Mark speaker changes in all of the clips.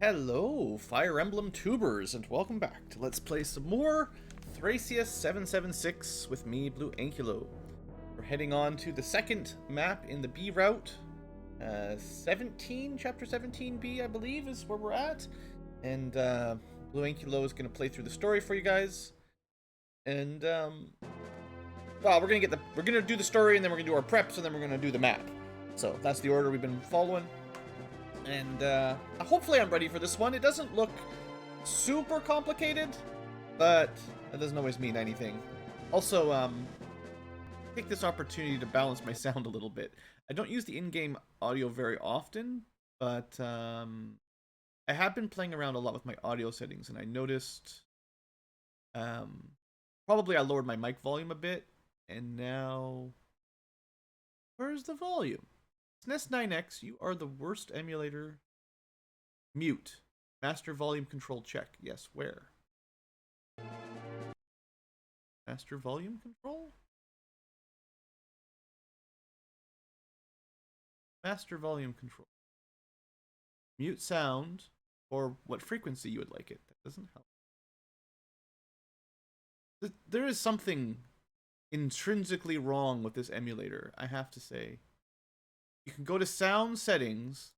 Speaker 1: Hello, Fire Emblem tubers, and welcome back to Let's Play some more Thracia 776 with me, BlueAnkylo. We're heading on to the second map in the B route. Chapter 17B, I believe, is where we're at. And BlueAnkylo is going to play through the story for you guys. And, well, we're going to do the story, and then we're going to do our preps, and then we're going to do the map. So that's the order we've been following. And hopefully I'm ready for this one. It doesn't look super complicated, but that doesn't always mean anything. Also, take this opportunity to balance my sound a little bit. I don't use the in-game audio very often, but I have been playing around a lot with my audio settings, and I noticed probably I lowered my mic volume a bit, and now where's the volume? SNES9X, you are the worst emulator. Mute. Master volume control check. Yes, where? Master volume control? Master volume control. Mute sound, or what frequency you would like it. That doesn't help. There is something intrinsically wrong with this emulator, I have to say. You can go to sound settings,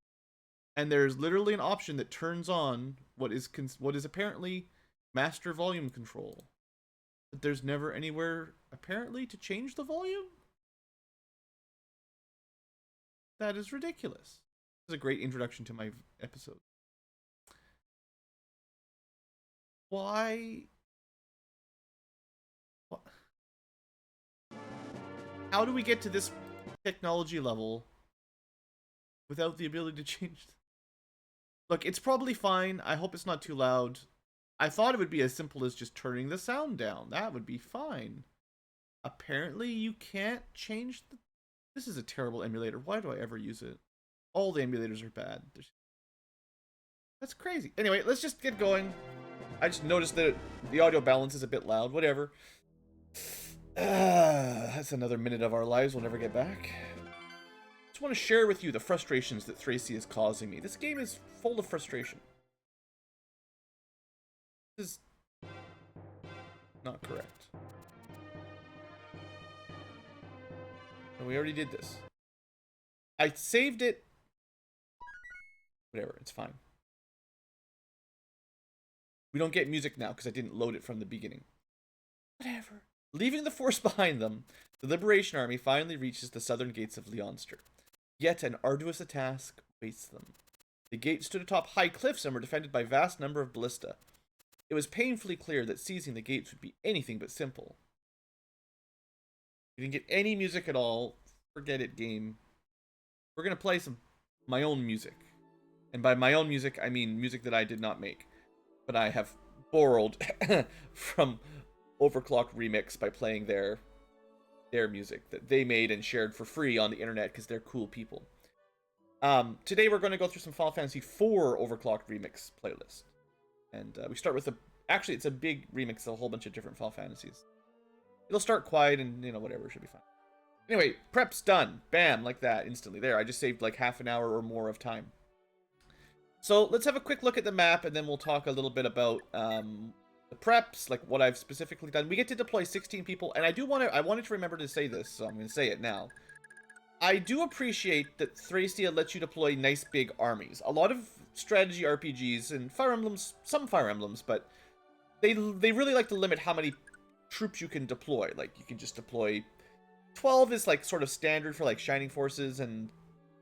Speaker 1: and there's literally an option that turns on what is apparently master volume control. But there's never anywhere apparently to change the volume. That is ridiculous. This is a great introduction to my episode. Why? What? How do we get to this technology level without the ability to change? Look, it's probably fine. I hope it's not too loud. I thought it would be as simple as just turning the sound down. That would be fine. Apparently, you can't change the... This is a terrible emulator. Why do I ever use it? All the emulators are bad. That's crazy. Anyway, let's just get going. I just noticed that the audio balance is a bit loud. Whatever. That's another minute of our lives we'll never get back. I just want to share with you the frustrations that Thracia is causing me. This game is full of frustration. This is not correct. And we already did this. I saved it. Whatever, it's fine. We don't get music now because I didn't load it from the beginning. Whatever. Leaving the force behind them, the Liberation Army finally reaches the southern gates of Leonster. Yet an arduous task awaits them. The gates stood atop high cliffs and were defended by vast number of Ballista. It was painfully clear that seizing the gates would be anything but simple. You didn't get any music at all. Forget it, game. We're going to play my own music. And by my own music, I mean music that I did not make. But I have borrowed from Overclock Remix by playing their music that they made and shared for free on the internet because they're cool people. Today we're going to go through some Final Fantasy IV Overclocked Remix playlist. And we start with actually it's a big remix of a whole bunch of different Final Fantasies. It'll start quiet and, you know, whatever, should be fine. Anyway, prep's done. Bam, like that, instantly. There, I just saved like half an hour or more of time. So let's have a quick look at the map, and then we'll talk a little bit about the preps, like what I've specifically done. We get to deploy 16 people, and I wanted to remember to say this, so I'm going to say it now. I do appreciate that Thracia lets you deploy nice big armies. A lot of strategy RPGs and Fire Emblems, some Fire Emblems, but they really like to limit how many troops you can deploy. Like, you can just deploy 12 is like sort of standard for like Shining Forces and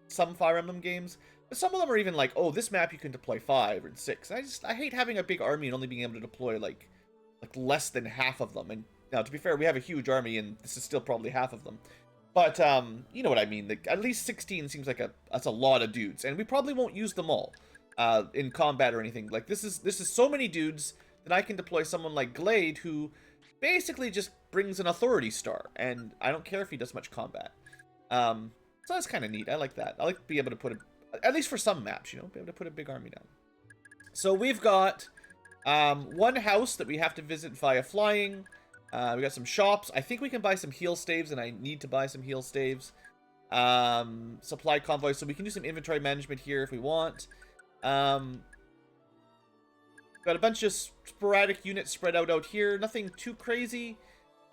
Speaker 1: some Fire Emblem games. But some of them are even like, oh, this map you can deploy 5 or 6. I hate having a big army and only being able to deploy like less than half of them. And now, to be fair, we have a huge army, and this is still probably half of them. But you know what I mean. At least 16 seems like that's a lot of dudes, and we probably won't use them all in combat or anything. Like this is so many dudes that I can deploy someone like Glade, who basically just brings an authority star, and I don't care if he does much combat. So that's kind of neat. I like that. I like to be able to put at least for some maps, you know, be able to put a big army down. So we've got one house that we have to visit via flying. We got some shops. I think we can buy some heal staves, and I need to buy some heal staves. Supply convoys, so we can do some inventory management here if we want. Got a bunch of sporadic units spread out here. Nothing too crazy.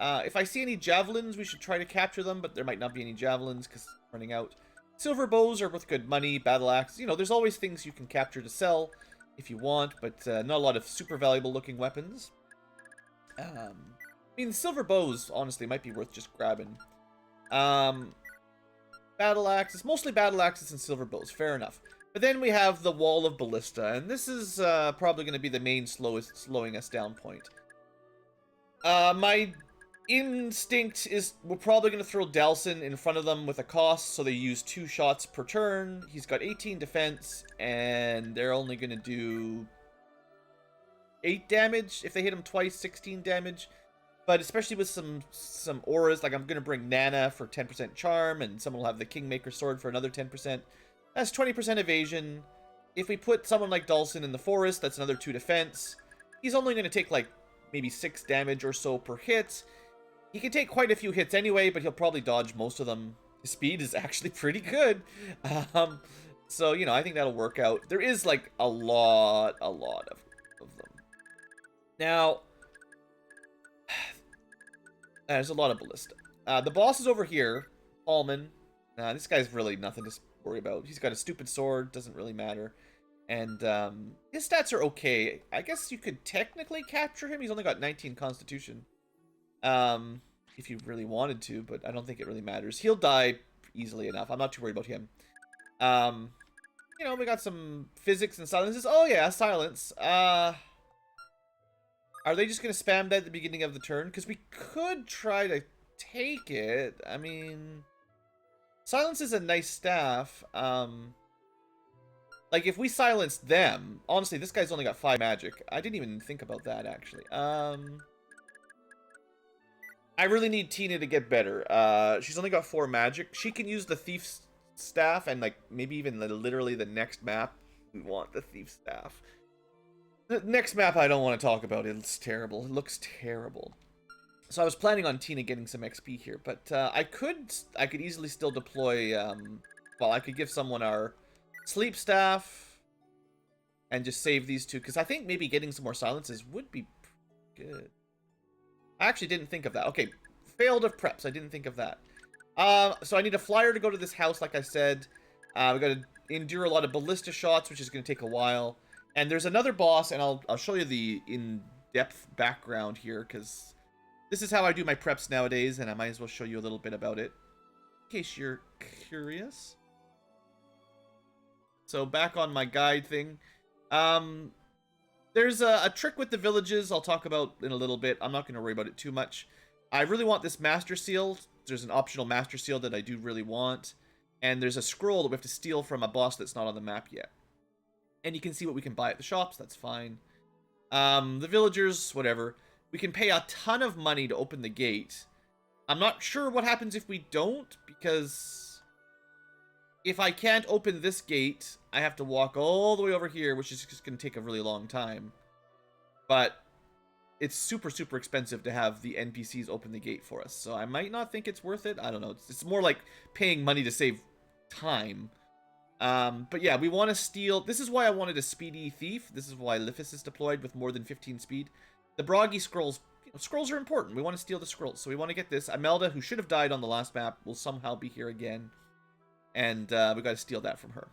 Speaker 1: If I see any javelins, we should try to capture them, but there might not be any javelins because it's running out. Silver bows are worth good money. Battle axe. You know, there's always things you can capture to sell if you want, but not a lot of super valuable looking weapons. I mean, silver bows, honestly, might be worth just grabbing. Battle axes. Mostly battle axes and silver bows. Fair enough. But then we have the Wall of Ballista, and this is probably going to be the main slowing us down point. My instinct is we're probably going to throw Dalsin in front of them with a cost, so they use 2 shots per turn. He's got 18 defense, and they're only going to do 8 damage. If they hit him twice, 16 damage. But especially with some auras, like I'm going to bring Nana for 10% charm, and someone will have the Kingmaker Sword for another 10%. That's 20% evasion. If we put someone like Dalsin in the forest, that's another 2 defense. He's only going to take like maybe 6 damage or so per hit. He can take quite a few hits anyway, but he'll probably dodge most of them. His speed is actually pretty good. So, you know, I think that'll work out. There is like a lot of them. Now, there's a lot of Ballista. The boss is over here. Alman. This guy's really nothing to worry about. He's got a stupid sword, doesn't really matter. And his stats are okay. I guess you could technically capture him. He's only got 19 constitution. If you really wanted to, but I don't think it really matters. He'll die easily enough. I'm not too worried about him. You know, we got some physics and silences. Oh yeah, silence. Are they just gonna spam that at the beginning of the turn? Because we could try to take it. I mean, silence is a nice staff. Like, if we silence them... Honestly, this guy's only got 5 magic. I didn't even think about that, actually. I really need Tina to get better. She's only got 4 magic. She can use the Thief's Staff, and, like, maybe even literally the next map. We want the Thief's Staff. The next map I don't want to talk about. It's terrible. It looks terrible. So I was planning on Tina getting some XP here, but I could easily still deploy... well, I could give someone our... Sleep Staff, and just save these 2, because I think maybe getting some more silences would be good. I actually didn't think of that. Okay, failed of preps. I didn't think of that. So I need a flyer to go to this house, like I said. We got to endure a lot of ballista shots, which is going to take a while. And there's another boss, and I'll show you the in-depth background here, because this is how I do my preps nowadays, and I might as well show you a little bit about it, in case you're curious. So back on my guide thing. There's a trick with the villages I'll talk about in a little bit. I'm not going to worry about it too much. I really want this Master Seal. There's an optional Master Seal that I do really want. And there's a scroll that we have to steal from a boss that's not on the map yet. And you can see what we can buy at the shops. That's fine. The villagers, whatever. We can pay a ton of money to open the gate. I'm not sure what happens if we don't, because... if I can't open this gate, I have to walk all the way over here, which is just going to take a really long time. But it's super, super expensive to have the NPCs open the gate for us. So I might not think it's worth it. I don't know. It's more like paying money to save time. But yeah, we want to steal... This is why I wanted a speedy thief. This is why Lithis is deployed with more than 15 speed. The Broggy scrolls... You know, scrolls are important. We want to steal the scrolls. So we want to get this. Imelda, who should have died on the last map, will somehow be here again. And we got to steal that from her.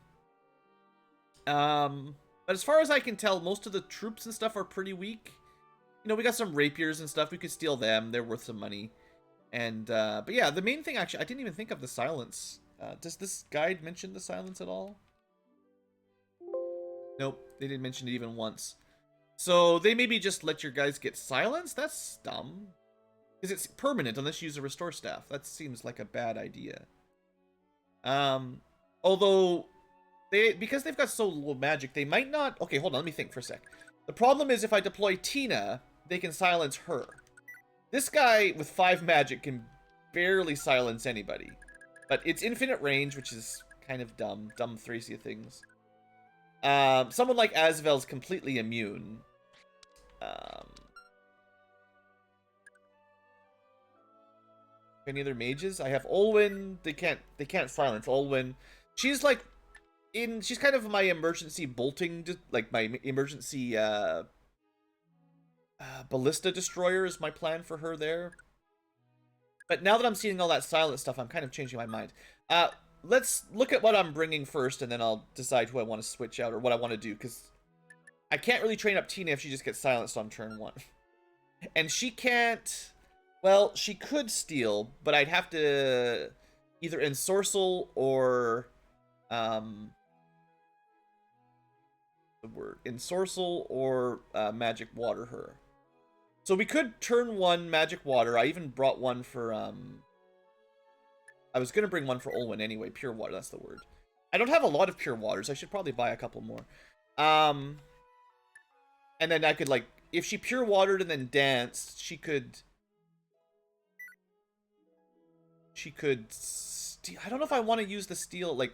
Speaker 1: But as far as I can tell, most of the troops and stuff are pretty weak. You know, we got some rapiers and stuff. We could steal them. They're worth some money. And, but yeah, the main thing, actually, I didn't even think of the silence. Does this guide mention the silence at all? Nope, they didn't mention it even once. So they maybe just let your guys get silenced? That's dumb. Because it's permanent unless you use a restore staff. That seems like a bad idea. Although, because they've got so low magic, they might not... Okay, hold on, let me think for a sec. The problem is if I deploy Tina, they can silence her. This guy with 5 magic can barely silence anybody. But it's infinite range, which is kind of dumb. Dumb Thracia things. Someone like Asvel's completely immune. Any other mages? I have Olwen. They can't silence Olwen. She's like she's kind of my emergency bolting, like my emergency Ballista Destroyer is my plan for her there. But now that I'm seeing all that silent stuff, I'm kind of changing my mind. Let's look at what I'm bringing first, and then I'll decide who I want to switch out or what I want to do, because I can't really train up Tina if she just gets silenced on turn 1. And she can't... Well, she could steal, but I'd have to either ensorcel or... ensorcel or magic water her. So we could turn 1 magic water. I even brought one for I was gonna bring one for Olwen anyway. Pure water, that's the word. I don't have a lot of pure waters. I should probably buy a couple more. And then I could, like, if she pure watered and then danced, she could steal. I don't know if I want to use the steal. Like,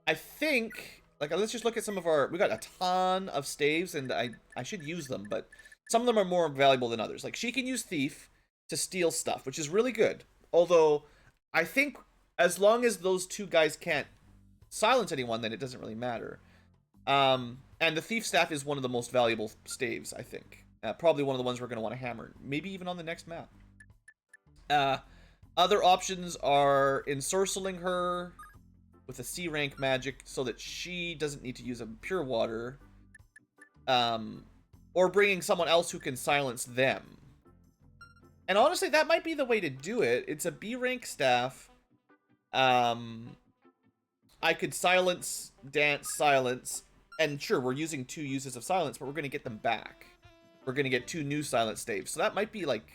Speaker 1: I think, like, let's just look at some of our... We got a ton of staves, and I should use them, but some of them are more valuable than others. Like, she can use Thief to steal stuff, which is really good. Although, I think as long as those two guys can't silence anyone, then it doesn't really matter. And the Thief Staff is one of the most valuable staves, I think. Probably one of the ones we're going to want to hammer. Maybe even on the next map. Other options are ensorceling her with a C rank magic so that she doesn't need to use a pure water. Or bringing someone else who can silence them. And honestly, that might be the way to do it. It's a B rank staff. I could silence, dance, silence. And sure, we're using 2 uses of silence, but we're going to get them back. We're going to get 2 new silent staves. So that might be, like,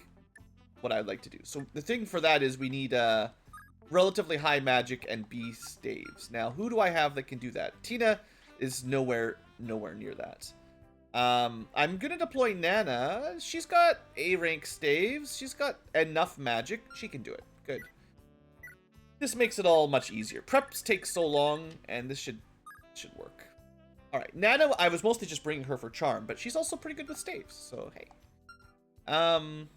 Speaker 1: what I'd like to do. So the thing for that is we need relatively high magic and B staves. Now, who do I have that can do that? Tina is nowhere near that. I'm going to deploy Nana. She's got A rank staves. She's got enough magic. She can do it. Good. This makes it all much easier. Preps take so long, and this should work. All right, Nana, I was mostly just bringing her for charm, but she's also pretty good with staves, so hey. And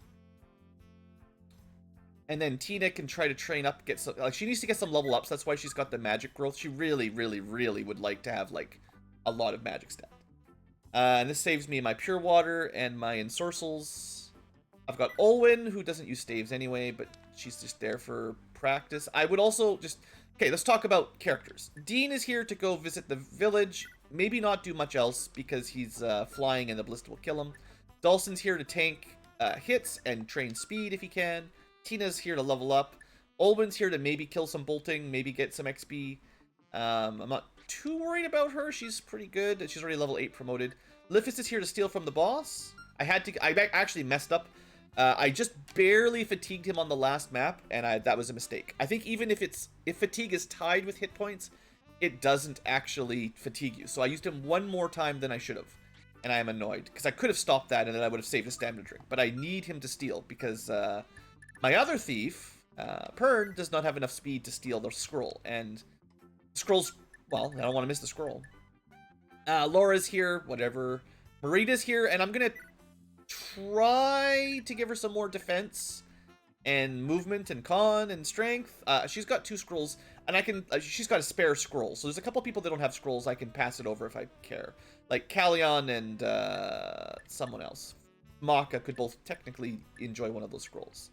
Speaker 1: then Tina can try to train up, get some, like, she needs to get some level ups. That's why she's got the magic growth. She really, really, really would like to have, like, a lot of magic stat. And this saves me my pure water and my ensorcels. I've got Olwen, who doesn't use staves anyway, but she's just there for practice. I would also just... Okay, let's talk about characters. Dean is here to go visit the village. Maybe not do much else because he's flying and the Ballista will kill him. Dawson's here to tank hits and train speed if he can. Tina's here to level up. Olwen's here to maybe kill some bolting, maybe get some XP. I'm not too worried about her. She's pretty good. She's already level 8 promoted. Lifis is here to steal from the boss. I actually messed up. I just barely fatigued him on the last map, and that was a mistake. I think even if fatigue is tied with hit points, it doesn't actually fatigue you. So I used him one more time than I should have, and I am annoyed because I could have stopped that and then I would have saved a stamina drink. But I need him to steal because my other thief, Pern, does not have enough speed to steal the scroll, and scrolls. Well, I don't want to miss the scroll. Laura's here, whatever. Marita's here, and I'm gonna try to give her some more defense and movement and con and strength. She's got 2 scrolls, and I can. She's got a spare scroll, so there's a couple people that don't have scrolls. I can pass it over if I care, like Callion and someone else. Maka could both technically enjoy one of those scrolls.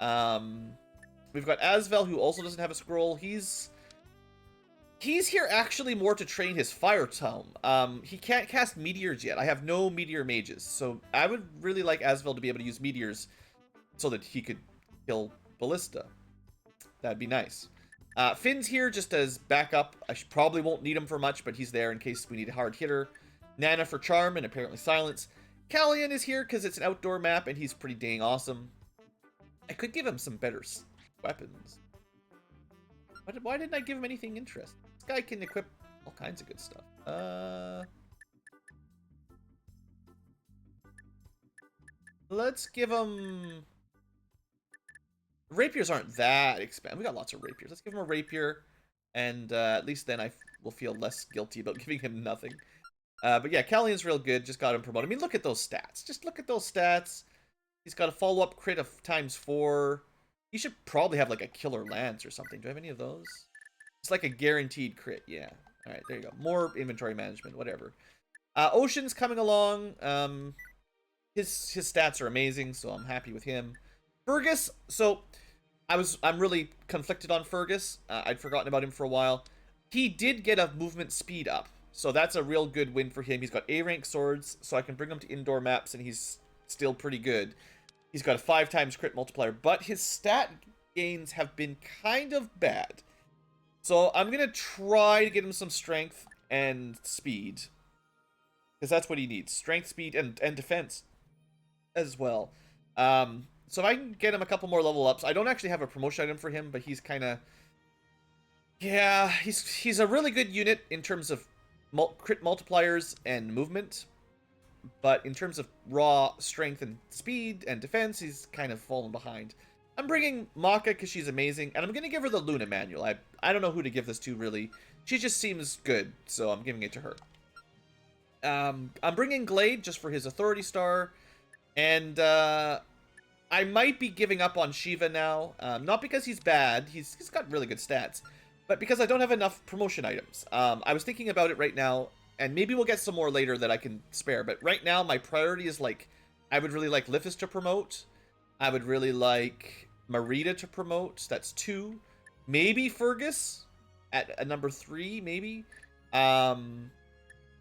Speaker 1: We've got Asvel, who also doesn't have a scroll. He's here actually more to train his fire tome. He can't cast meteors yet. I have no meteor mages, so I would really like Asvel to be able to use meteors so that he could kill Ballista. That'd be nice. Finn's here just as backup. I probably won't need him for much, but he's there in case we need a hard hitter. Nana for charm and apparently silence. Callion is here because it's an outdoor map and he's pretty dang awesome. I could give him some better weapons. Why didn't I give him anything interesting? This guy can equip all kinds of good stuff. Let's give him... Rapiers aren't that expensive. We got lots of rapiers. Let's give him a rapier, and at least then I will feel less guilty about giving him nothing. But yeah, Callion's real good. Just got him promoted. I mean, look at those stats. Just look at those stats. He's got a follow-up crit of ×4. He should probably have like a killer lance or something. Do I have any of those? It's like a guaranteed crit. Yeah. All right, there you go. More inventory management, whatever. Ocean's coming along. his stats are amazing, so I'm happy with him. Fergus, so I'm really conflicted on Fergus. I'd forgotten about him for a while. He did get a movement speed up, so that's a real good win for him. He's got A rank swords, so I can bring him to indoor maps, and he's still pretty good. He's got a 5x crit multiplier, but his stat gains have been kind of bad. So I'm gonna try to get him some strength and speed, because that's what he needs: strength, speed, and defense as well. So if I can get him a couple more level ups, I don't actually have a promotion item for him, but he's kind of, yeah, he's a really good unit in terms of crit multipliers and movement, but in terms of raw strength and speed and defense, he's kind of fallen behind. I'm bringing Maka because she's amazing, and I'm gonna give her the Luna manual. I don't know who to give this to really. She just seems good, so I'm giving it to her. I'm bringing Glade just for his authority star, and I might be giving up on Shiva now, not because he's bad, he's got really good stats, but because I don't have enough promotion items. I was thinking about it right now, and maybe we'll get some more later that I can spare, but right now my priority is, like, I would really like Lithis to promote, I would really like Marita to promote, that's 2, maybe Fergus at number 3, maybe.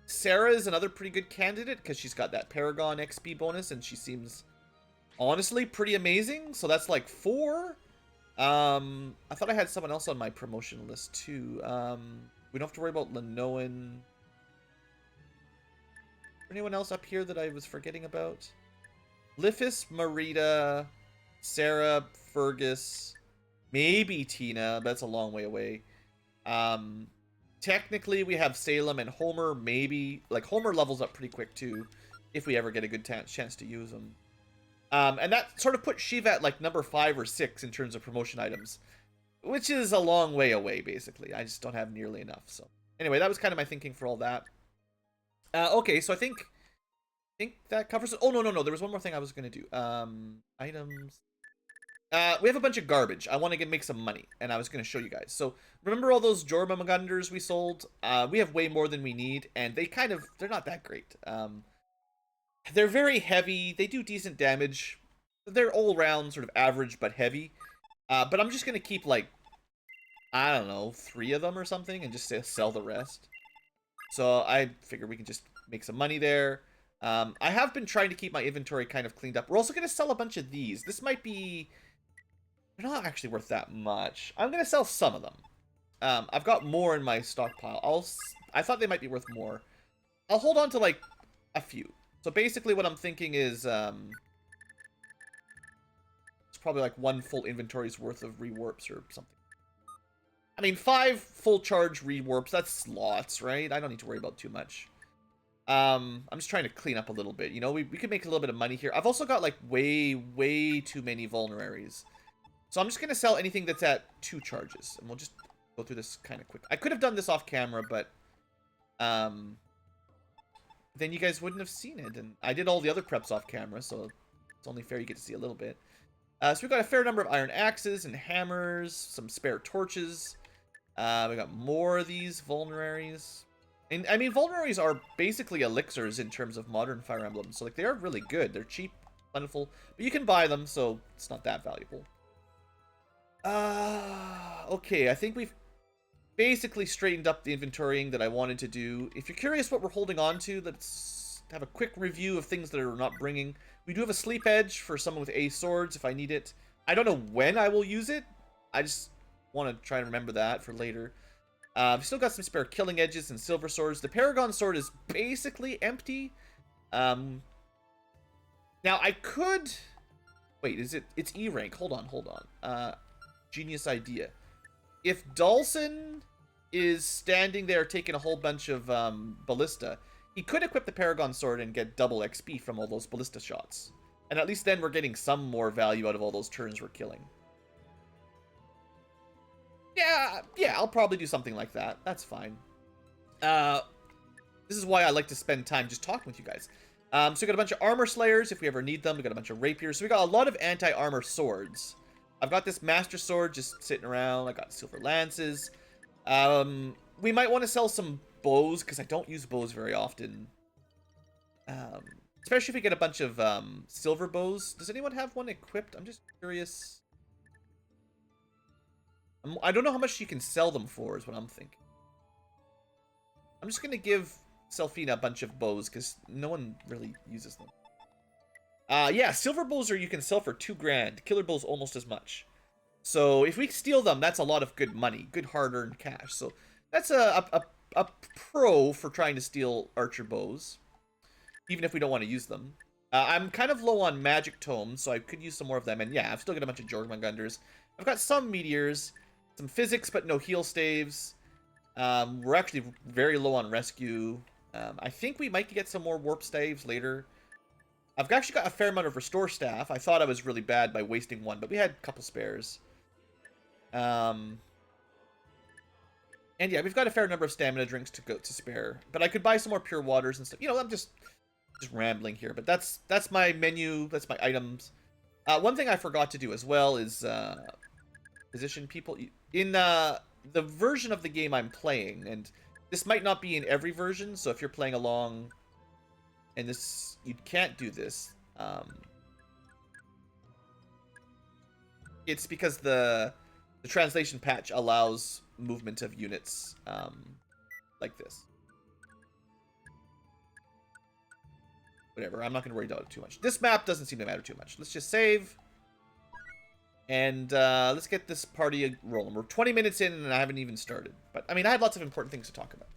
Speaker 1: Sarah is another pretty good candidate, because she's got that Paragon XP bonus, and she seems honestly pretty amazing, so that's like 4. I thought I had someone else on my promotion list too. We don't have to worry about Lenoan. Anyone else up here that I was forgetting about? Lithis, Marita, Sarah, Fergus, maybe Tina, but that's a long way away. Technically we have Salem and Homer, maybe. Like, Homer levels up pretty quick too, if we ever get a good chance to use him. And that sort of puts Shiva at like number 5 or 6 in terms of promotion items, which is a long way away, basically. I just don't have nearly enough. So anyway, that was kind of my thinking for all that. Okay, so I think that covers it. Oh, no. There was one more thing I was going to do. Items. We have a bunch of garbage. I want to make some money, and I was going to show you guys. So remember all those Jormungandrs we sold? We have way more than we need, and they're not that great. They're very heavy. They do decent damage. They're all around sort of average but heavy. But I'm just going to keep, like, I don't know, 3 of them or something and just sell the rest. So I figure we can just make some money there. I have been trying to keep my inventory kind of cleaned up. We're also going to sell a bunch of these. This might be... They're not actually worth that much. I'm going to sell some of them. I've got more in my stockpile. I thought they might be worth more. I'll hold on to, like, a few. So basically what I'm thinking is, it's probably like 1 full inventory's worth of rewarps or something. I mean, 5 full charge rewarps, that's lots, right? I don't need to worry about too much. I'm just trying to clean up a little bit, you know? We could make a little bit of money here. I've also got like way too many vulneraries. So I'm just going to sell anything that's at 2 charges. And we'll just go through this kind of quick. I could have done this off camera, but... then you guys wouldn't have seen it. And I did all the other preps off camera, so it's only fair you get to see a little bit. So we've got a fair number of iron axes and hammers, some spare torches. We got more of these vulneraries. And, I mean, vulneraries are basically elixirs in terms of modern Fire Emblem. So, like, they are really good. They're cheap, plentiful, but you can buy them, so it's not that valuable. Okay, I think we've basically straightened up the inventorying that I wanted to do. If you're curious what we're holding on to, let's have a quick review of things that are not bringing. We do have a sleep edge for someone with A swords if I need it. I don't know when I will use it. I just want to try and remember that for later. We've still got some spare killing edges and silver swords. The Paragon sword is basically empty. Now I could... Wait, it's E rank. Hold on. Genius idea. If Dawson is standing there taking a whole bunch of Ballista, he could equip the Paragon Sword and get double XP from all those Ballista shots. And at least then we're getting some more value out of all those turns we're killing. Yeah, I'll probably do something like that. That's fine. This is why I like to spend time just talking with you guys. So we got a bunch of Armor Slayers if we ever need them. We got a bunch of Rapiers. So we got a lot of anti-armor swords. I've got this Master Sword just sitting around. I got Silver Lances. We might want to sell some bows, because I don't use bows very often. Especially if we get a bunch of silver bows. Does anyone have one equipped? I'm just curious. I don't know how much you can sell them for, is what I'm thinking. I'm just going to give Selfina a bunch of bows, because no one really uses them. Yeah, silver bows you can sell for 2 grand. Killer bows almost as much. So if we steal them, that's a lot of good money. Good hard-earned cash. So that's a pro for trying to steal archer bows. Even if we don't want to use them. I'm kind of low on magic tomes, so I could use some more of them. And yeah, I've still got a bunch of Jormungandrs. I've got some meteors, some physics, but no heal staves. We're actually very low on rescue. I think we might get some more warp staves later. I've actually got a fair amount of restore staff. I thought I was really bad by wasting one, but we had a couple spares. And yeah, we've got a fair number of stamina drinks to spare. But I could buy some more pure waters and stuff. You know, I'm just rambling here, but that's my menu, that's my items. One thing I forgot to do as well is position people in the version of the game I'm playing, and this might not be in every version, so if you're playing along and this you can't do this, it's because the translation patch allows movement of units like this. Whatever, I'm not going to worry about it too much. This map doesn't seem to matter too much. Let's just save. And let's get this party rolling. We're 20 minutes in and I haven't even started. But, I mean, I had lots of important things to talk about.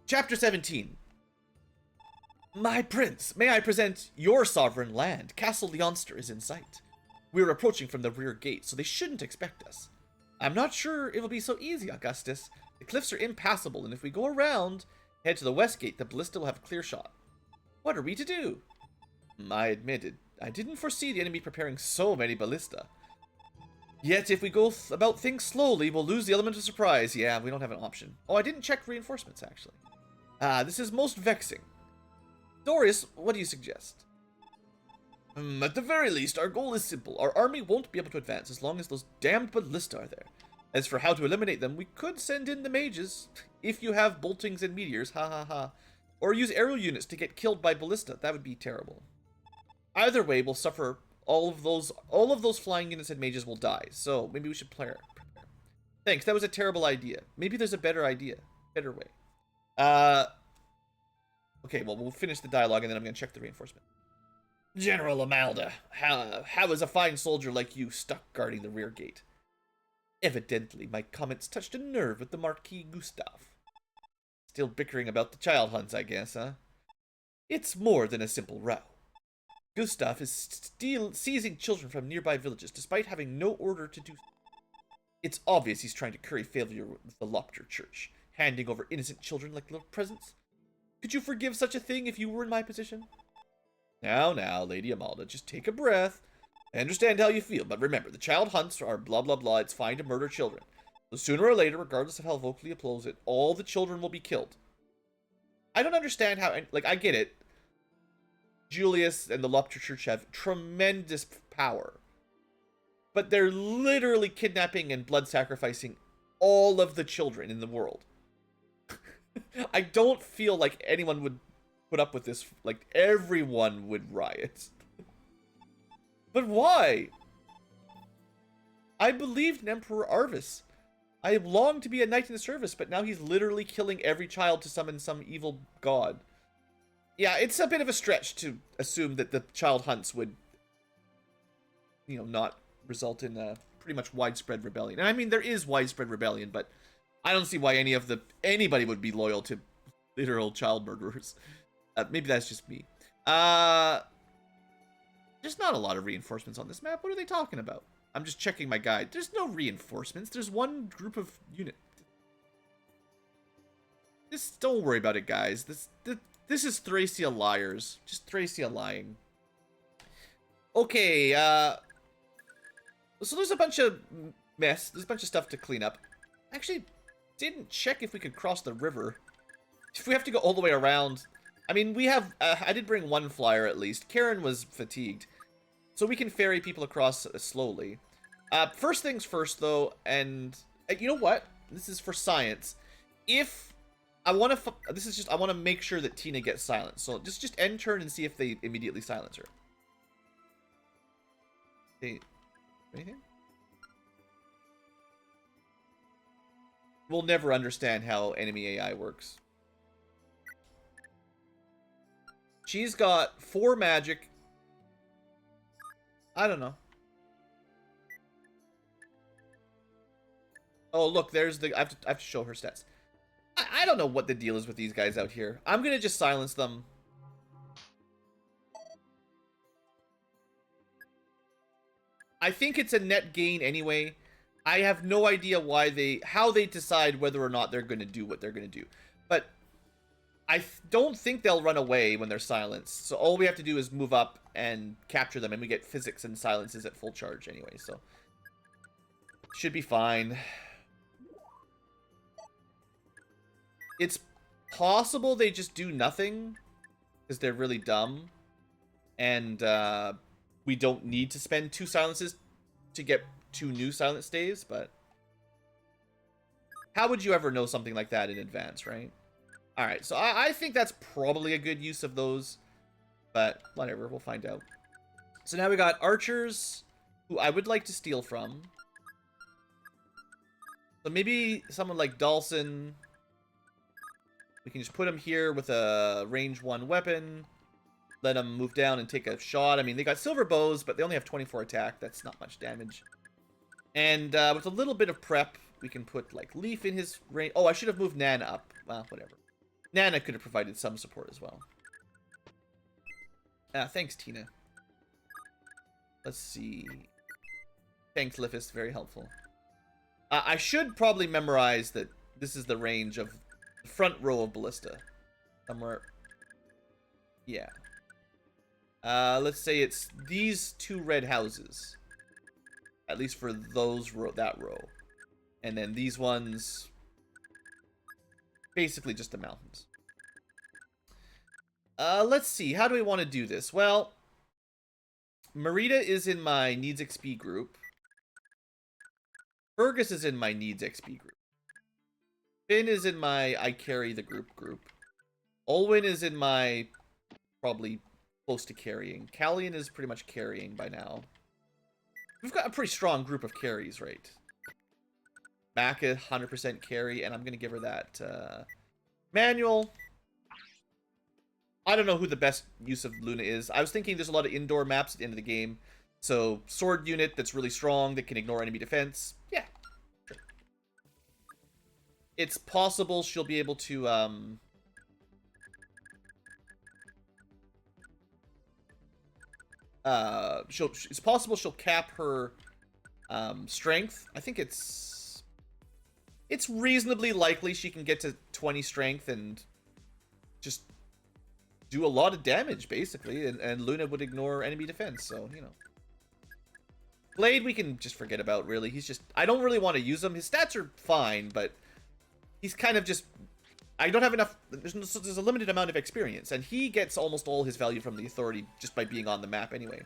Speaker 1: Chapter 17. My prince, may I present your sovereign land? Castle Leonster is in sight. We're approaching from the rear gate, so they shouldn't expect us. I'm not sure it'll be so easy, Augustus. The cliffs are impassable, and if we go around, head to the west gate, the Ballista will have a clear shot. What are we to do? I admitted, I didn't foresee the enemy preparing so many ballista. Yet, if we go about things slowly, we'll lose the element of surprise. Yeah, we don't have an option. Oh, I didn't check reinforcements, actually. This is most vexing. Dorius, what do you suggest? At the very least, our goal is simple. Our army won't be able to advance as long as those damned ballista are there. As for how to eliminate them, we could send in the mages. If you have boltings and meteors, ha ha ha. Or use aerial units to get killed by ballista. That would be terrible. Either way, we'll suffer. All of those flying units and mages will die. So maybe we should prepare. Thanks. That was a terrible idea. Maybe there's a better idea, better way. Okay. Well, we'll finish the dialogue and then I'm gonna check the reinforcement. General Amalda, how is a fine soldier like you stuck guarding the rear gate? Evidently, my comments touched a nerve with the Marquis Gustave. Still bickering about the child hunts, I guess, huh? It's more than a simple row. Gustave is seizing children from nearby villages, despite having no order to do so. It's obvious he's trying to curry favor with the Lopter Church, handing over innocent children like little presents. Could you forgive such a thing if you were in my position? Now, Lady Amalda, just take a breath. I understand how you feel, but remember, the child hunts are blah blah blah, it's fine to murder children. So sooner or later, regardless of how vocally applause it, all the children will be killed. I don't understand how, like, I get it. Julius and the Lopter Church have tremendous power. But they're literally kidnapping and blood sacrificing all of the children in the world. I don't feel like anyone would put up with this. Like, everyone would riot. But why? I believed in Emperor Arvis. I longed to be a knight in the service, but now he's literally killing every child to summon some evil god. Yeah, it's a bit of a stretch to assume that the child hunts would, you know, not result in a pretty much widespread rebellion. And I mean, there is widespread rebellion, but I don't see why anybody would be loyal to literal child murderers. Maybe that's just me. There's not a lot of reinforcements on this map. What are they talking about? I'm just checking my guide. There's no reinforcements. There's one group of unit. Don't worry about it, guys. This is Thracia liars. Just Thracia lying. Okay, so there's a bunch of mess. There's a bunch of stuff to clean up. Actually, didn't check if we could cross the river. If we have to go all the way around. I mean, we have, I did bring one flyer at least. Karen was fatigued. So we can ferry people across slowly. First things first, though, and you know what? This is for science. If I want to. This is just. I want to make sure that Tina gets silenced. So just end turn and see if they immediately silence her. Okay. Anything? We'll never understand how enemy AI works. She's got 4 magic. I don't know. Oh, look, there's the... I have to show her stats. I don't know what the deal is with these guys out here. I'm going to just silence them. I think it's a net gain anyway. I have no idea how they decide whether or not they're going to do what they're going to do. But I don't think they'll run away when they're silenced. So all we have to do is move up and capture them, and we get physics and silences at full charge anyway. So should be fine. It's possible they just do nothing because they're really dumb, and we don't need to spend 2 silences to get 2 new silent stays, but how would you ever know something like that in advance, right? Alright, so I think that's probably a good use of those, but whatever, we'll find out. So now we got archers, who I would like to steal from. So maybe someone like Dawson. We can just put him here with a range 1 weapon. Let him move down and take a shot. I mean, they got silver bows, but they only have 24 attack. That's not much damage. And with a little bit of prep, we can put, like, Leaf in his range. Oh, I should have moved Nana up. Well, whatever. Nana could have provided some support as well. Thanks, Tina. Let's see. Thanks, Liffist. Very helpful. I should probably memorize that this is the range of the front row of Ballista. Somewhere. Yeah. Let's say it's these 2 red houses. At least for that row. And then these ones, basically just the mountains. Let's see. How do we want to do this? Well, Marita is in my Needs XP group. Fergus is in my Needs XP group. Finn is in my I carry the group. Olwyn is in my probably close to carrying. Callian is pretty much carrying by now. We've got a pretty strong group of carries, right? Maka, 100% carry, and I'm going to give her that manual. I don't know who the best use of Luna is. I was thinking there's a lot of indoor maps at the end of the game. So, sword unit that's really strong, that can ignore enemy defense. Yeah, sure. It's possible she'll be able to, it's possible she'll cap her strength. I think it's reasonably likely she can get to 20 strength and just do a lot of damage, basically, and Luna would ignore enemy defense, so, you know. Blade we can just forget about, really. He's just... I don't really want to use him. His stats are fine, but he's kind of just... I don't have enough... There's a limited amount of experience, and he gets almost all his value from the Authority just by being on the map anyway.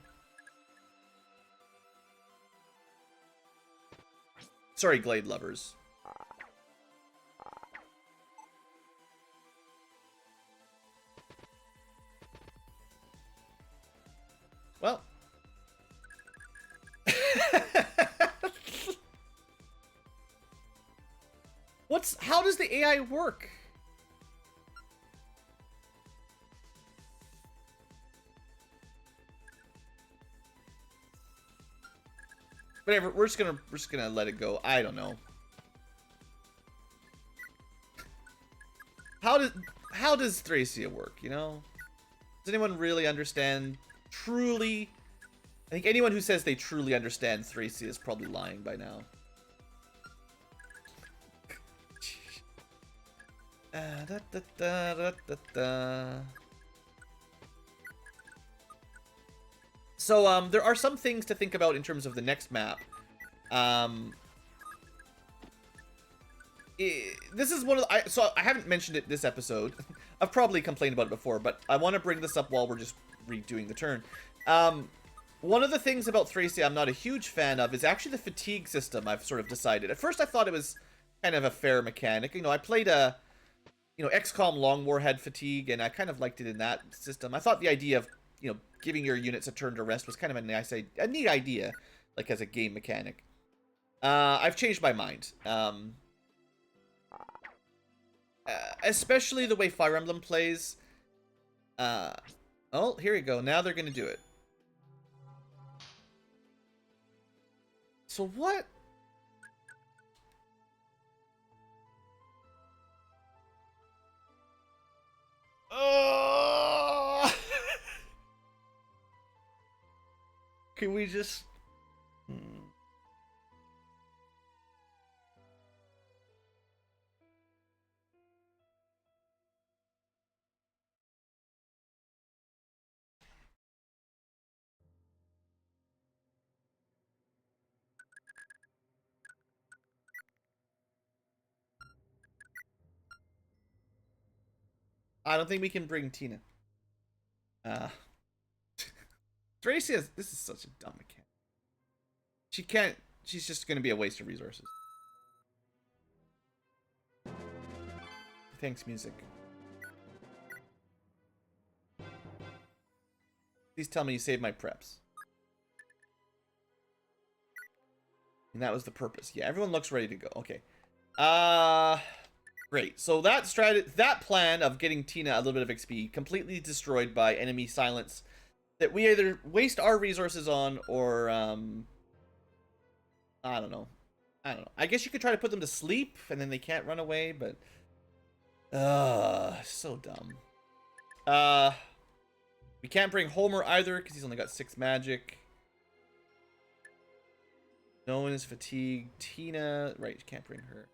Speaker 1: Sorry, Glade lovers. Well. How does the AI work? Whatever, we're just gonna let it go. I don't know. How does Thracia work, you know? Does anyone really understand truly? I think anyone who says they truly understand Thracia is probably lying by now. So, there are some things to think about in terms of the next map. This is one of the... So, I haven't mentioned it this episode. I've probably complained about it before, but I want to bring this up while we're just redoing the turn. One of the things about Thracia I'm not a huge fan of is actually the fatigue system, I've sort of decided. At first, I thought it was kind of a fair mechanic. You know, I played a you know, XCOM Long War had fatigue, and I kind of liked it in that system. I thought the idea of, you know, giving your units a turn to rest was kind of a neat idea, like as a game mechanic. I've changed my mind. Especially the way Fire Emblem plays. Oh, here we go. Now they're gonna do it. So what? Oh! Can we just... I don't think we can bring Tina. Thracia, this is such a dumb mechanic. She can't, she's just gonna be a waste of resources. Thanks, music. Please tell me you saved my preps. And that was the purpose. Yeah, everyone looks ready to go. Okay. Great. So that plan of getting Tina a little bit of XP completely destroyed by enemy silence that we either waste our resources on or I don't know. I guess you could try to put them to sleep and then they can't run away, but so dumb. We can't bring Homer either because he's only got 6 magic. No one is fatigued. Tina, right, you can't bring her.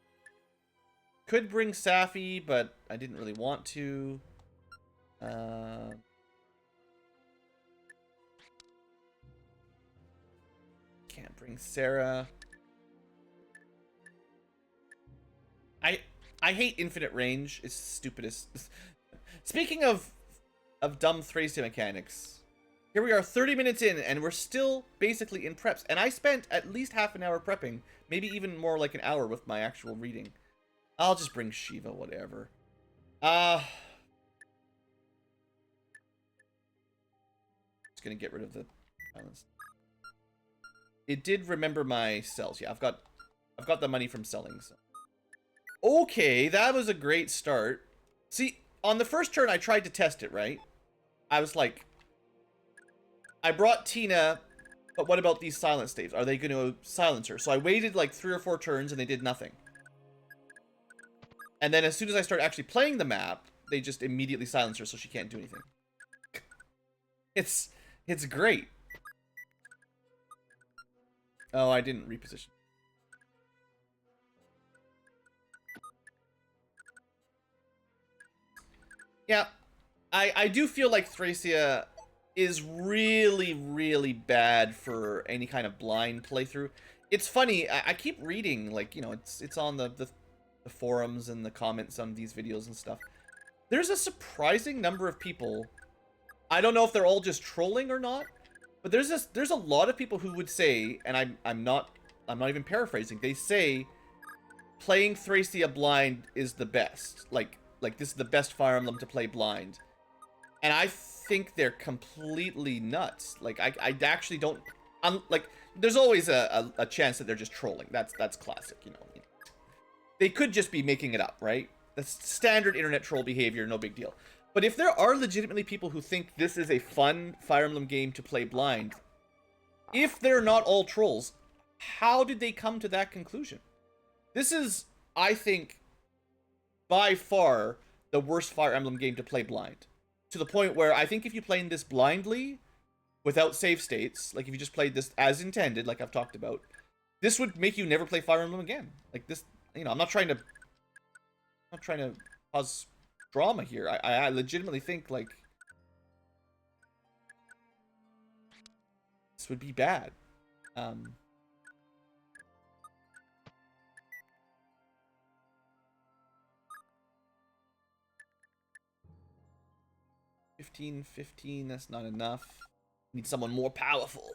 Speaker 1: Could bring Safi, but I didn't really want to. Can't bring Sarah. I hate infinite range. It's the stupidest. Speaking of dumb Thracia mechanics, here we are 30 minutes in and we're still basically in preps. And I spent at least half an hour prepping, maybe even more like an hour with my actual reading. I'll just bring Shiva, whatever. Just gonna get rid of the balance. It did remember my cells. Yeah, I've got the money from selling, so. Okay, that was a great start. See, on the first turn I tried to test it, right? I was like, I brought Tina, but what about these silence staves? Are they gonna silence her? So I waited like 3 or 4 turns and they did nothing. And then as soon as I start actually playing the map, they just immediately silence her so she can't do anything. It's great. Oh, I didn't reposition. Yeah, I do feel like Thracia is really, really bad for any kind of blind playthrough. It's funny, I keep reading, like, you know, it's on the forums and the comments on these videos and stuff. There's a surprising number of people, I don't know if they're all just trolling or not, but there's a lot of people who would say, and I'm not even paraphrasing, they say playing Thracia blind is the best. Like this is the best Fire Emblem to play blind. And I think they're completely nuts. Like I actually don't like there's always a chance that they're just trolling. That's classic, you know. They could just be making it up, right? That's standard internet troll behavior, no big deal. But if there are legitimately people who think this is a fun Fire Emblem game to play blind, if they're not all trolls, how did they come to that conclusion? This is, I think, by far the worst Fire Emblem game to play blind. To the point where I think if you played this blindly, without save states, like if you just played this as intended, like I've talked about, this would make you never play Fire Emblem again. Like this, you know, I'm not trying to cause drama here. I legitimately think, like, this would be bad. 15, that's not enough. Need someone more powerful.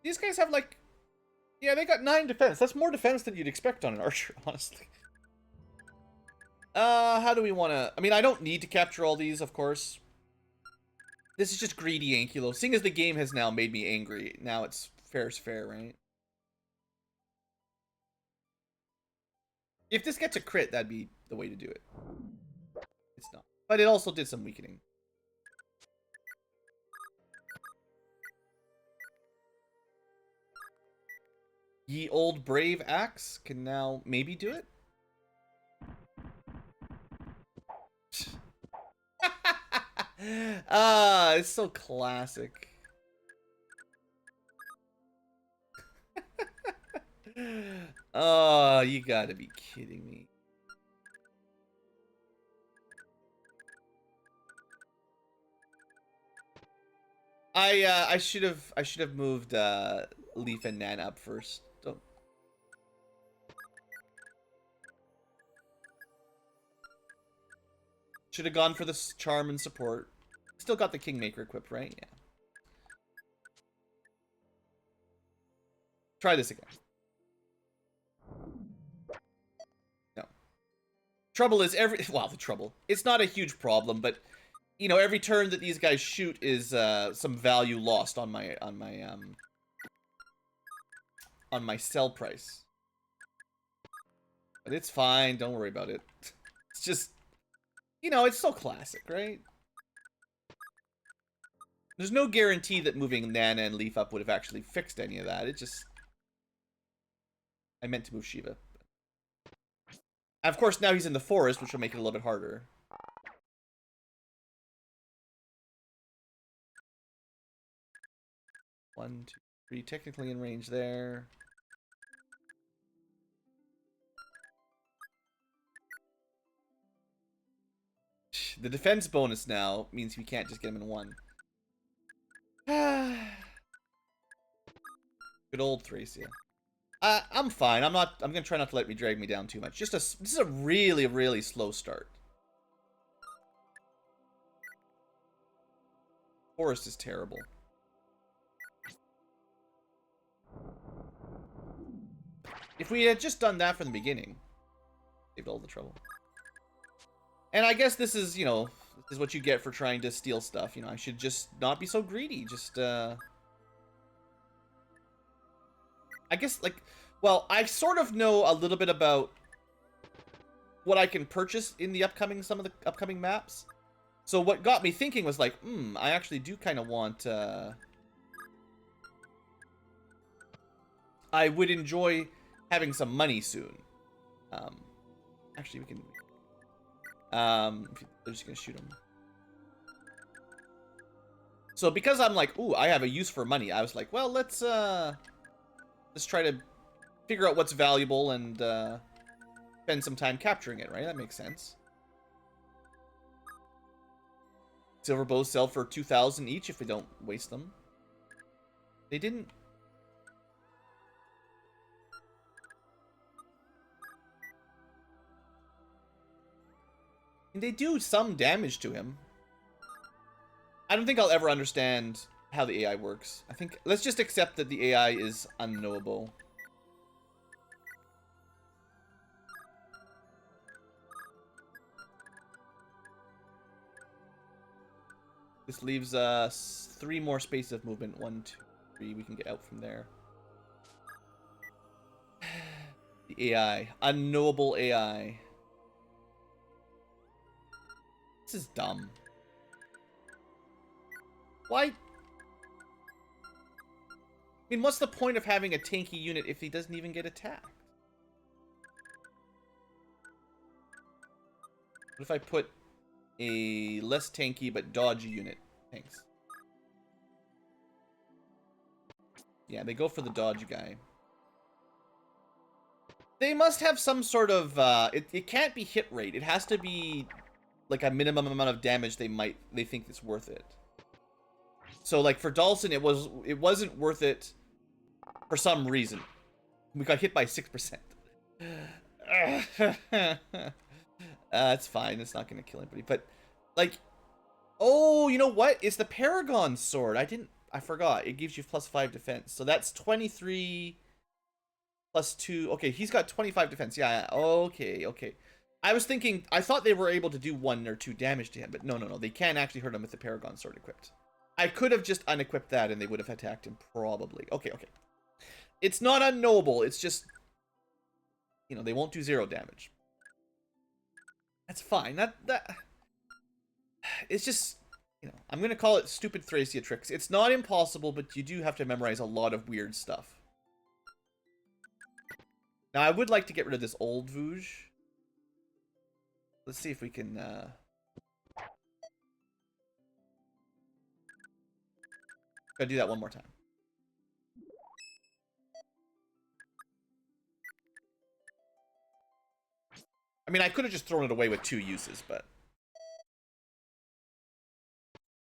Speaker 1: These guys have like, yeah, they got 9 defense. That's more defense than you'd expect on an archer, honestly. How do we want to... I mean, I don't need to capture all these, of course. This is just greedy Ankylo. Seeing as the game has now made me angry, now it's fair's fair, right? If this gets a crit, that'd be the way to do it. It's not. But it also did some weakening. Ye old brave axe can now maybe do it. It's so classic. Oh, you gotta be kidding me. I should have moved Leaf and Nan up first. Don't. Should have gone for this charm and support. Still got the Kingmaker equipped, right? Yeah. Try this again. No. Trouble is well, the trouble. It's not a huge problem, but you know, every turn that these guys shoot is some value lost on my sell price. But it's fine, don't worry about it. It's just, you know, it's so classic, right? There's no guarantee that moving Nana and Leaf up would have actually fixed any of that. It just... I meant to move Shiva. And of course, now he's in the forest, which will make it a little bit harder. One, two, three, technically in range there. The defense bonus now means we can't just get him in one. Good old Thracia. I'm fine. I'm gonna try not to let me drag me down too much. This is a really, really slow start. Forest is terrible. If we had just done that from the beginning, saved all the trouble. And I guess this is, you know, this is what you get for trying to steal stuff. You know, I should just not be so greedy. Just, I guess, like, well, I sort of know a little bit about what I can purchase in the some of the upcoming maps. So what got me thinking was like, I actually do kind of want, I would enjoy having some money soon. Actually, we can... they're just gonna shoot him. So because I'm like, ooh, I have a use for money, I was like, well, let's try to figure out what's valuable and spend some time capturing it, right? That makes sense. Silver bows sell for 2,000 each if we don't waste them. They didn't. They do some damage to him. I don't think I'll ever understand how the AI works. I think let's just accept that the AI is unknowable. This leaves us 3 more spaces of movement. 1, 2, 3. We can get out from there. The AI. Unknowable AI. This is dumb. Why? I mean, what's the point of having a tanky unit if he doesn't even get attacked? What if I put a less tanky but dodgy unit? Thanks. Yeah, they go for the dodge guy. They must have some sort of, it can't be hit rate. It has to be like a minimum amount of damage they think it's worth it. So like for Dawson, it wasn't worth it for some reason. We got hit by 6%. It's fine. It's not gonna kill anybody. But like, oh, you know what? It's the Paragon sword. I I forgot. It gives you +5 defense. So that's 23 plus 2. Okay, he's got 25 defense. Yeah, okay, okay. I was thinking, I thought they were able to do 1 or 2 damage to him, but no, no, no. They can actually hurt him with the Paragon Sword equipped. I could have just unequipped that and they would have attacked him, probably. Okay, okay. It's not unknowable. It's just, you know, they won't do 0 damage. That's fine. It's just, you know, I'm going to call it stupid Thracia tricks. It's not impossible, but you do have to memorize a lot of weird stuff. Now, I would like to get rid of this old Vouge. Let's see if we can, gotta do that one more time. I mean, I could have just thrown it away with 2 uses, but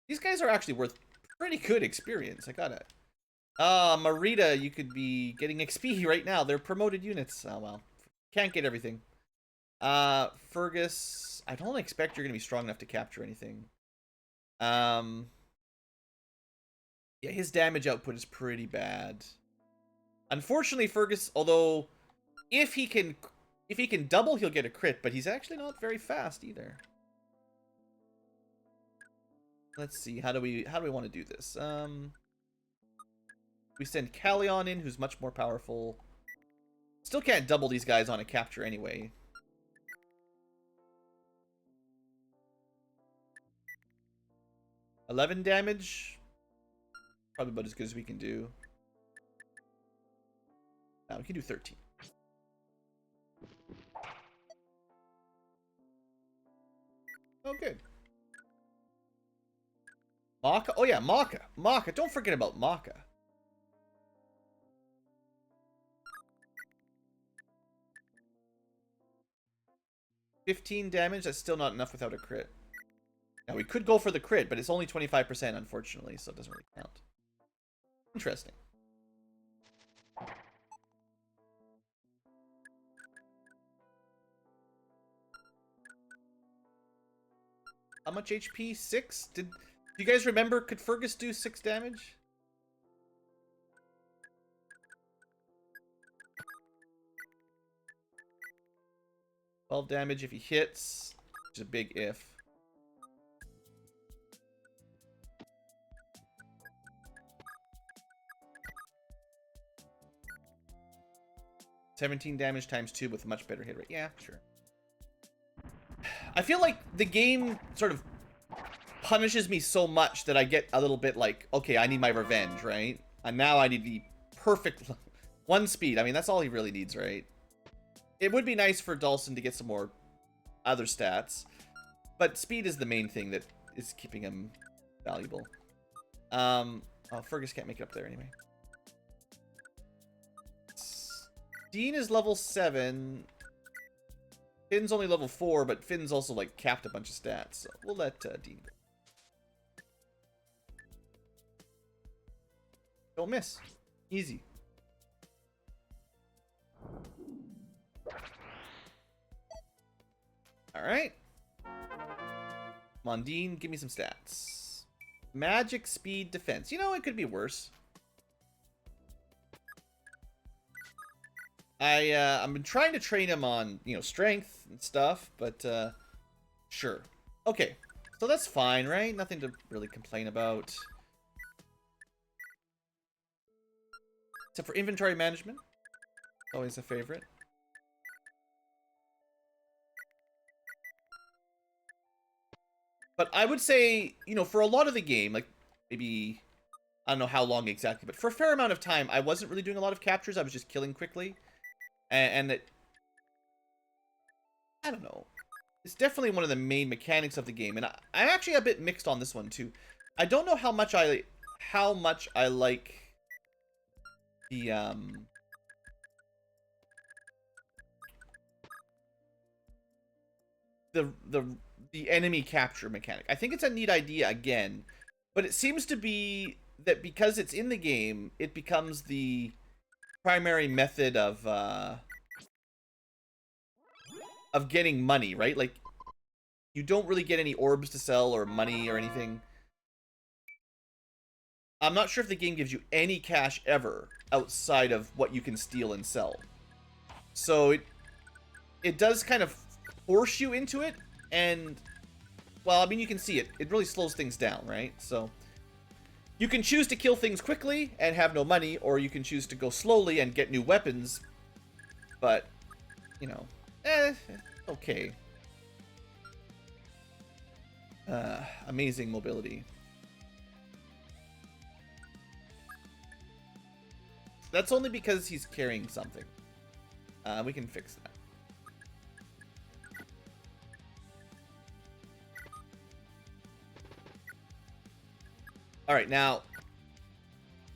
Speaker 1: these guys are actually worth pretty good experience. I got it. Marita, you could be getting XP right now. They're promoted units. Oh, well. Can't get everything. Fergus, I don't expect you're going to be strong enough to capture anything. Yeah, his damage output is pretty bad. Unfortunately, Fergus, although if he can double, he'll get a crit, but he's actually not very fast either. Let's see, how do we want to do this? We send Callion in, who's much more powerful. Still can't double these guys on a capture anyway. $11 damage. Probably about as good as we can do. Now we can do 13. Oh, good. Maka? Oh, yeah, Maka. Maka. Don't forget about Maka. $15 damage. That's still not enough without a crit. Now, we could go for the crit, but it's only 25%, unfortunately, so it doesn't really count. Interesting. How much HP? 6? Do you guys remember, could Fergus do 6 damage? $12 damage if he hits, which is a big if. $17 damage times 2 with a much better hit rate. Yeah, sure. I feel like the game sort of punishes me so much that I get a little bit like, okay, I need my revenge, right? And now I need the perfect 1 speed. I mean, that's all he really needs, right? It would be nice for Dawson to get some more other stats, but speed is the main thing that is keeping him valuable. Oh, Fergus can't make it up there anyway. Dean is level 7. Finn's only level 4, but Finn's also, like, capped a bunch of stats. So we'll let Dean go. Don't miss. Easy. Alright. Come on, Dean, give me some stats. Magic, speed, defense. You know, it could be worse. I've been trying to train him on, you know, strength and stuff, but, sure. Okay, so that's fine, right? Nothing to really complain about. Except for inventory management. Always a favorite. But I would say, you know, for a lot of the game, like, maybe, I don't know how long exactly, but for a fair amount of time, I wasn't really doing a lot of captures. I was just killing quickly. And it, I don't know. It's definitely one of the main mechanics of the game, and I'm actually a bit mixed on this one too. I don't know how much I like the enemy capture mechanic. I think it's a neat idea again, but it seems to be that because it's in the game, it becomes the primary method of getting money, right? Like, you don't really get any orbs to sell or money or anything. I'm not sure if the game gives you any cash ever outside of what you can steal and sell. So it does kind of force you into it, and, well, I mean, you can see it. It really slows things down, right? So you can choose to kill things quickly and have no money, or you can choose to go slowly and get new weapons. But, you know, okay. Amazing mobility. That's only because he's carrying something. We can fix that. Alright, now,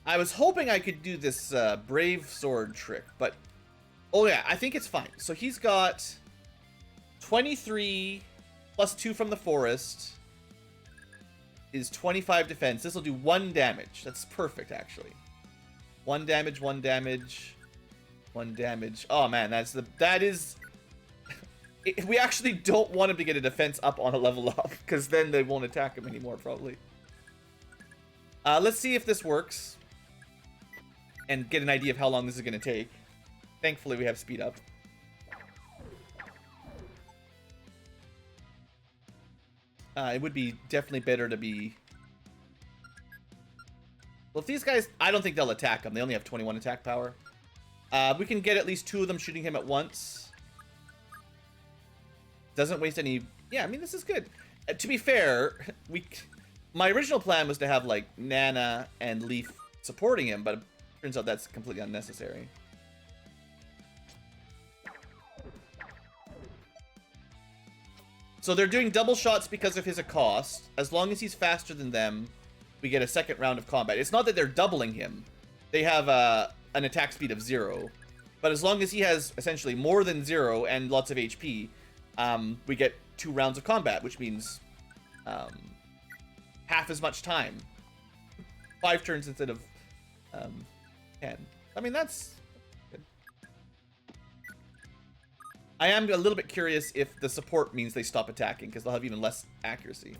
Speaker 1: I was hoping I could do this Brave Sword trick, but, oh yeah, I think it's fine. So he's got 23 plus 2 from the forest is 25 defense. This will do 1 damage. That's perfect, actually. 1 damage, 1 damage, 1 damage. Oh man, that is... We actually don't want him to get a defense up on a level up, because then they won't attack him anymore, probably. Let's see if this works, and get an idea of how long this is going to take. Thankfully, we have speed up. It would be definitely better to be... Well, if these guys... I don't think they'll attack him. They only have 21 attack power. We can get at least 2 of them shooting him at once. Doesn't waste any... Yeah, I mean, this is good. To be fair, my original plan was to have, like, Nana and Leaf supporting him, but it turns out that's completely unnecessary. So they're doing double shots because of his accost. As long as he's faster than them, we get a second round of combat. It's not that they're doubling him. They have an attack speed of 0. But as long as he has essentially more than 0 and lots of HP, we get 2 rounds of combat, which means half as much time. 5 turns instead of 10. I mean, that's good. I am a little bit curious if the support means they stop attacking, because they'll have even less accuracy.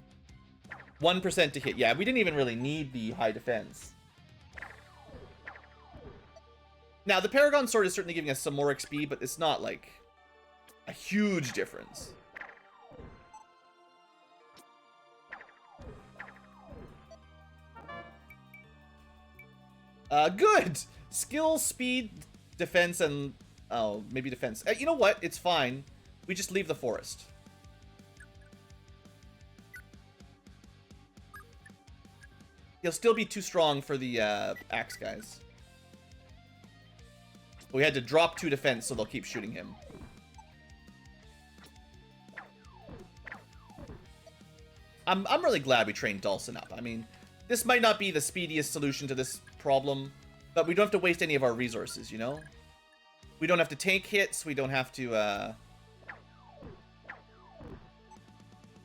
Speaker 1: 1% to hit. Yeah, we didn't even really need the high defense. Now, the Paragon Sword is certainly giving us some more XP, but it's not, like, a huge difference. Good! Skill, speed, defense, and... Oh, maybe defense. You know what? It's fine. We just leave the forest. He'll still be too strong for the axe guys. But we had to drop 2 defense, so they'll keep shooting him. I'm really glad we trained Dawson up. I mean, this might not be the speediest solution to this problem, but we don't have to waste any of our resources, you know? We don't have to tank hits, we don't have to,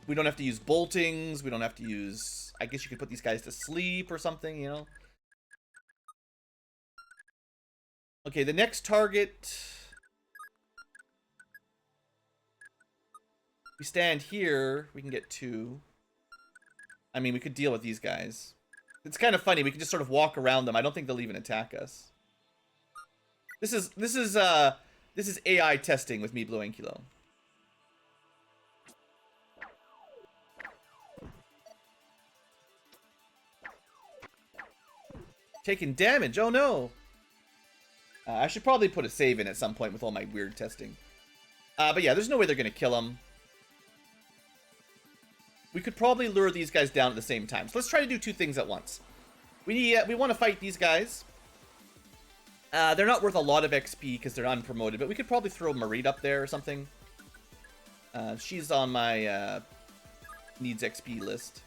Speaker 1: we don't have to use boltings, we don't have to use... I guess you could put these guys to sleep or something, you know? Okay, the next target... We stand here, we can get 2. I mean, we could deal with these guys. It's kind of funny, we can just sort of walk around them. I don't think they'll even attack us. This is AI testing with me, BlueAnkylo. Taking damage, oh no! I should probably put a save in at some point with all my weird testing. But yeah, there's no way they're gonna kill him. We could probably lure these guys down at the same time. So let's try to do 2 things at once. We want to fight these guys. They're not worth a lot of XP because they're unpromoted, but we could probably throw Marit up there or something. She's on my needs XP list.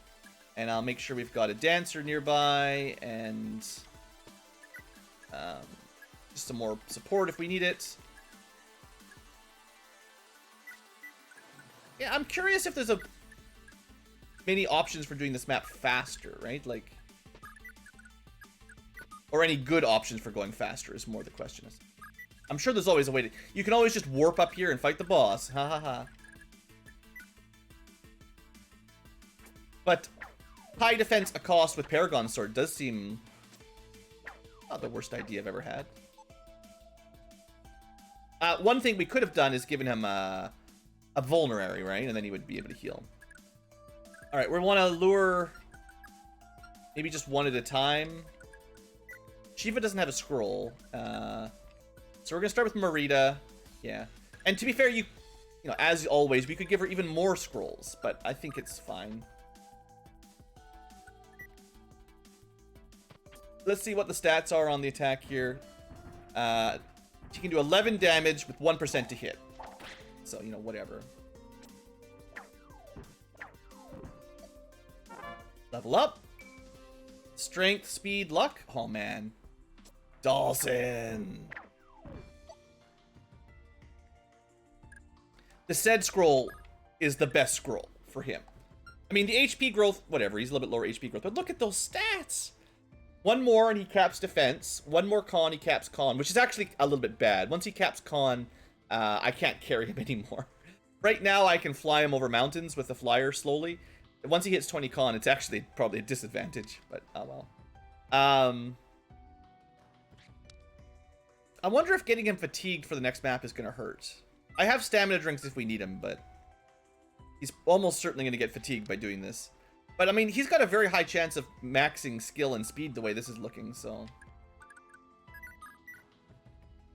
Speaker 1: And I'll make sure we've got a dancer nearby and just some more support if we need it. Yeah, I'm curious if there's many options for doing this map faster, right? Like, or any good options for going faster is more the question. I'm sure there's always a way to... You can always just warp up here and fight the boss. Ha ha ha. But high defense a cost with Paragon Sword does seem not the worst idea I've ever had. One thing we could have done is given him a vulnerary, right? And then he would be able to heal. Alright, we want to lure maybe just one at a time. Shiva doesn't have a scroll. So we're going to start with Marita. Yeah. And to be fair, you know, as always, we could give her even more scrolls, but I think it's fine. Let's see what the stats are on the attack here. She can do 11 damage with 1% to hit. So, you know, whatever. Level up. Strength, speed, luck. Oh, man. Dawson. The said scroll is the best scroll for him. I mean, the HP growth, whatever. He's a little bit lower HP growth. But look at those stats. One more and he caps defense. One more con, he caps con, which is actually a little bit bad. Once he caps con, I can't carry him anymore. Right now, I can fly him over mountains with the flyer slowly. Once he hits 20 con, it's actually probably a disadvantage, but oh well. I wonder if getting him fatigued for the next map is going to hurt. I have stamina drinks if we need him, but he's almost certainly going to get fatigued by doing this. But, I mean, he's got a very high chance of maxing skill and speed the way this is looking, so...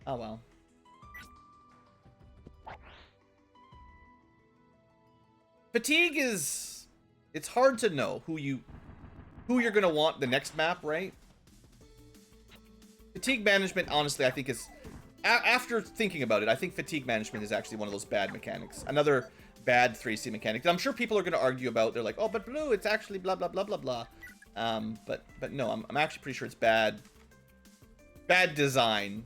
Speaker 1: Oh, well. Fatigue is... It's hard to know who you're going to want the next map, right? Fatigue management, honestly, I think is... After thinking about it, I think fatigue management is actually one of those bad mechanics. Another bad 3C mechanic that I'm sure people are going to argue about. They're like, oh, but Blue, it's actually blah, blah, blah, blah, blah. But no, I'm actually pretty sure it's bad. Bad design.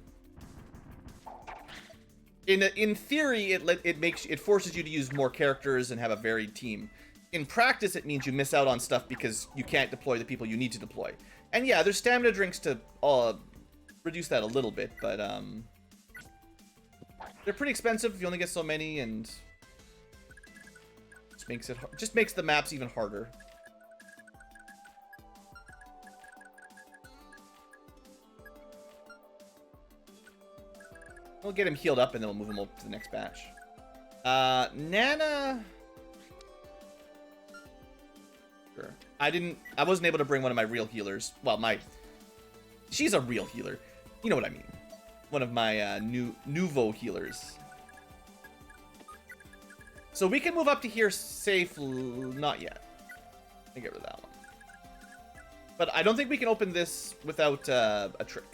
Speaker 1: In theory, it forces you to use more characters and have a varied team. In practice, it means you miss out on stuff because you can't deploy the people you need to deploy. And yeah, there's stamina drinks to reduce that a little bit, but they're pretty expensive if you only get so many, and just makes the maps even harder. We'll get him healed up and then we'll move him up to the next batch. Nana. Sure. I wasn't able to bring one of my real healers. Well, she's a real healer. You know what I mean. One of my nouveau healers. So we can move up to here safe. Not yet. I get rid of that one. But I don't think we can open this without a trick.